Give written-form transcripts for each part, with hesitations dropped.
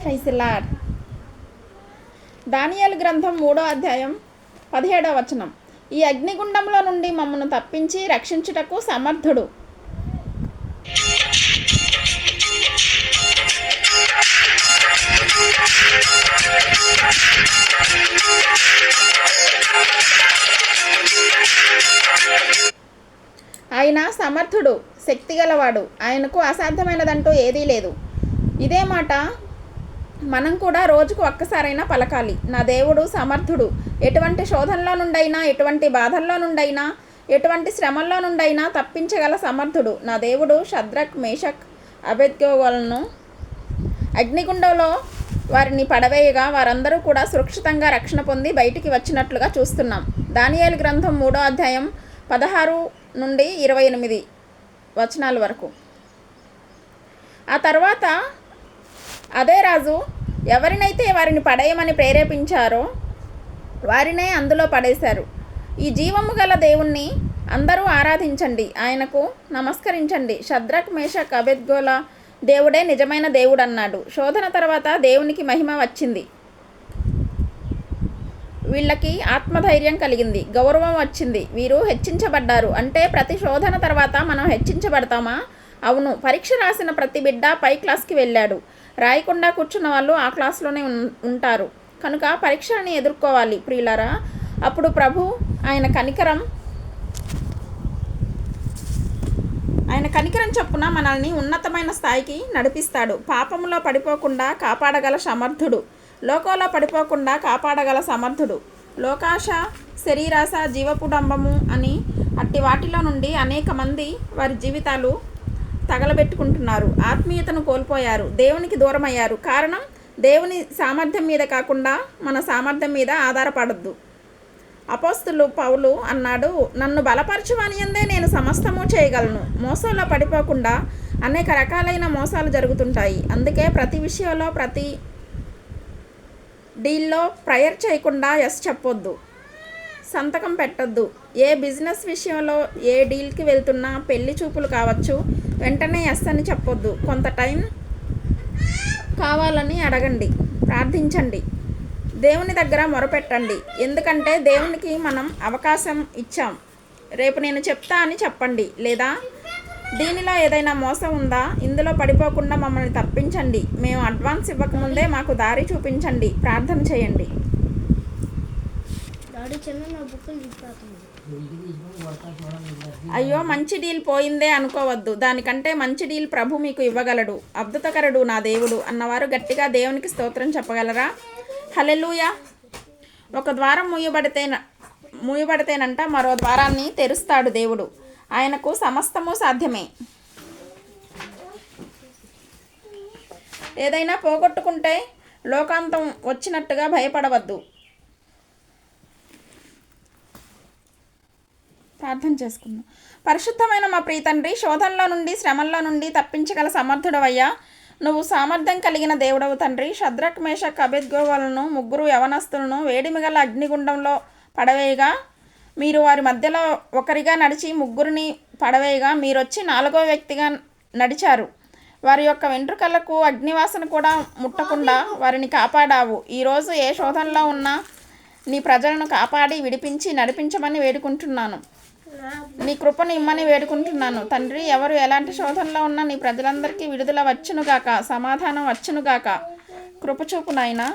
Praise the lord. దానియేలు గ్రంథం 3వ అధ్యాయం 17వ వచనం. ఈ అగ్నిగుండంలో నుండి మమ్మను తప్పించి రక్షించుటకు సమర్థుడు. ఆయన సమర్థుడు, శక్తిగలవాడు. ఆయనకు అసాధ్యమైనదంటూ ఏదీ లేదు. ఇదే మాట మనం కూడా రోజుకు ఒక్కసారైనా పలకాలి. నా దేవుడు సమర్థుడు. ఎటువంటి శోధనలో నుండైనా, ఎటువంటి బాధల్లో నుండైనా, ఎటువంటి శ్రమల్లో నుండైనా తప్పించగల సమర్థుడు. నా దేవుడు షద్రక్, మేషక్, అబేద్నెగోలను అగ్నిగుండంలో వారిని పడవేయగా వారందరూ కూడా సురక్షితంగా రక్షణ పొంది బయటికి వచ్చినట్లుగా చూస్తున్నాం. దానియేలు గ్రంథం 3వ అధ్యాయం 16 నుండి 28 వచనాల వరకు. ఆ తర్వాత అదే రాజు ఎవరినైతే వారిని పడేయమని ప్రేరేపించారో వారినే అందులో పడేశారు. ఈ జీవము గల దేవుణ్ణి అందరూ ఆరాధించండి, ఆయనకు నమస్కరించండి. షద్రక్, మేషక్, అబేద్నెగోల దేవుడే నిజమైన దేవుడు అన్నాడు. శోధన తర్వాత దేవునికి మహిమ వచ్చింది. వీళ్ళకి ఆత్మధైర్యం కలిగింది, గౌరవం వచ్చింది, వీరు హెచ్చించబడ్డారు. అంటే ప్రతి శోధన తర్వాత మనం హెచ్చించబడతామా? అవును. పరీక్ష రాసిన ప్రతి బిడ్డ పై క్లాస్కి వెళ్ళాడు. రాయకుండా కూర్చున్న వాళ్ళు ఆ క్లాస్లోనే ఉంటారు. కనుక పరీక్షని ఎదుర్కోవాలి ప్రియులారా. అప్పుడు ప్రభు ఆయన కనికరం చొప్పున మనల్ని ఉన్నతమైన స్థాయికి నడిపిస్తాడు. పాపములో పడిపోకుండా కాపాడగల సమర్థుడు, లోకంలో పడిపోకుండా కాపాడగల సమర్థుడు. లోకాశ, శరీరాశ, జీవపుడంబము అని అట్టి వాటిలో నుండి అనేక మంది వారి జీవితాలు తగలబెట్టుకుంటున్నారు. ఆత్మీయతను కోల్పోయారు, దేవునికి దూరమయ్యారు. కారణం దేవుని సామర్థ్యం మీద కాకుండా మన సామర్థ్యం మీద ఆధారపడద్దు. అపోస్తలుడు పౌలు అన్నాడు, నన్ను బలపరచువానియందే నేను సమస్తము చేయగలను. మోసంలో పడిపోకుండా అనేక రకాలైన మోసాలు జరుగుతుంటాయి. అందుకే ప్రతి విషయంలో, ప్రతి డీల్లో ప్రేయర్ చేయకుండా ఎస్ చెప్పొద్దు, సంతకం పెట్టొద్దు. ఏ బిజినెస్ విషయంలో, ఏ డీల్కి వెళ్తున్నా, పెళ్లి చూపులు కావచ్చు, వెంటనే ఎస్ అని చెప్పొద్దు. కొంత టైం కావాలని అడగండి, ప్రార్థించండి, దేవుని దగ్గర మొరపెట్టండి. ఎందుకంటే దేవునికి మనం అవకాశం ఇచ్చాం. రేపు నేను చెప్తా అని చెప్పండి. లేదా దీనిలో ఏదైనా మోసం ఉందా, ఇందులో పడిపోకుండా మమ్మల్ని తప్పించండి, మేము అడ్వాన్స్ ఇవ్వకముందే మాకు దారి చూపించండి, ప్రార్థన చేయండి. అయ్యో మంచి డీల్ పోయిందే అనుకోవద్దు. దానికంటే మంచి డీల్ ప్రభు మీకు ఇవ్వగలడు. అద్భుతకరుడు నా దేవుడు అన్నవారు గట్టిగా దేవునికి స్తోత్రం చెప్పగలరా? హల్లెలూయా. ఒక ద్వారం మూయబడితేనంట మరో ద్వారాన్ని తెరుస్తాడు దేవుడు. ఆయనకు సమస్తము సాధ్యమే. ఏదైనా పోగొట్టుకుంటే లోకాంతం వచ్చినట్టుగా భయపడవద్దు. ప్రార్థన చేసుకుందాం. పరిశుద్ధమైన మా ప్రియ తండ్రి, శోధనలో నుండి, శ్రమల్లో నుండి తప్పించగల సమర్థుడవయ్యా. నువ్వు సామర్థ్యం కలిగిన దేవుడవు తండ్రి. షద్రక్, మేషక్, అబేద్నెగోలను ముగ్గురు యవనస్తులను వేడిమిగల అగ్నిగుండంలో పడవేయగా మీరు వారి మధ్యలో ఒకరిగా నడిచి ముగ్గురిని పడవేయగా మీరొచ్చి 4వ వ్యక్తిగా నడిచారు. వారి యొక్క వెంట్రుకలకు అగ్నివాసన కూడా ముట్టకుండా వారిని కాపాడావు. ఈరోజు ఏ శోధనలో ఉన్నా నీ ప్రజలను కాపాడి విడిపించి నడిపించమని వేడుకుంటున్నాను. నీ కృపను ఇమ్మని వేడుకుంటున్నాను తండ్రి. ఎవరు ఎలాంటి శోధనలో ఉన్నా నీ ప్రజలందరికీ విడుదల వచ్చునుగాక, సమాధానం వచ్చునుగాక. కృపచూపు నాయనా.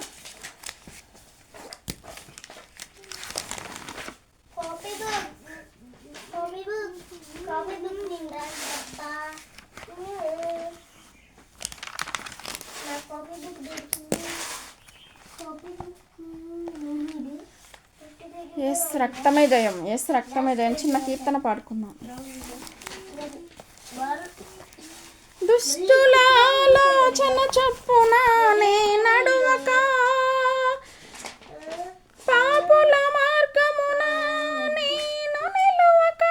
ఎస్ రక్తమే జయం, ఎస్ రక్తమే జయం. చిన్న కీర్తన పాడుకుందాం. దుష్టుల ఆలోచన చొప్పున నే నడువక, పాపుల మార్గమున నేను నిలువక,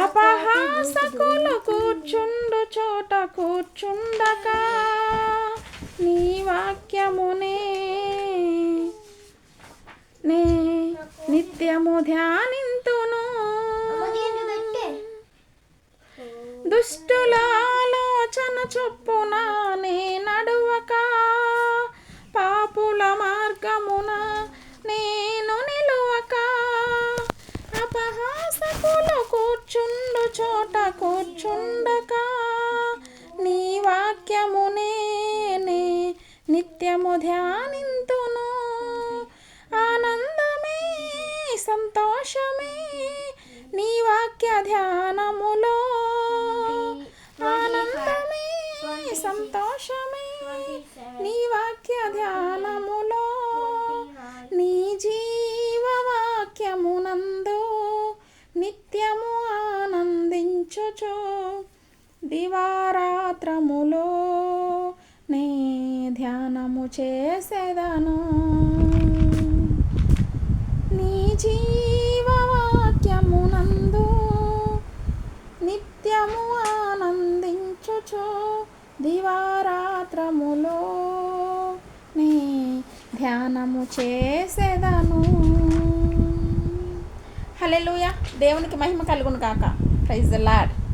అపహాసకులు కూర్చుండు చోట కూర్చుండక, నీ వాక్యమునే నే నిత్యము ధ్యానింతును. దుష్టుల ఆలోచన చొప్పున నే నడువ నిత్యము ధ్యానింతును. ఆనందమే సంతోషమే నీ వాక్య ధ్యానములో, ఆనందమే సంతోషమే నీ వాక్య ధ్యానములో, నీ జీవవాక్యమునందు నిత్యము ఆనందించుచు దివారాత్రములో నే ధ్యానము చేసేదను. నీ జీవవాక్యమునందు నిత్యము ఆనందించుచు దివారాత్రములో నే ధ్యానము చేసేదను. హల్లెలూయా. దేవునికి మహిమ కలుగును గాక. Praise the lord.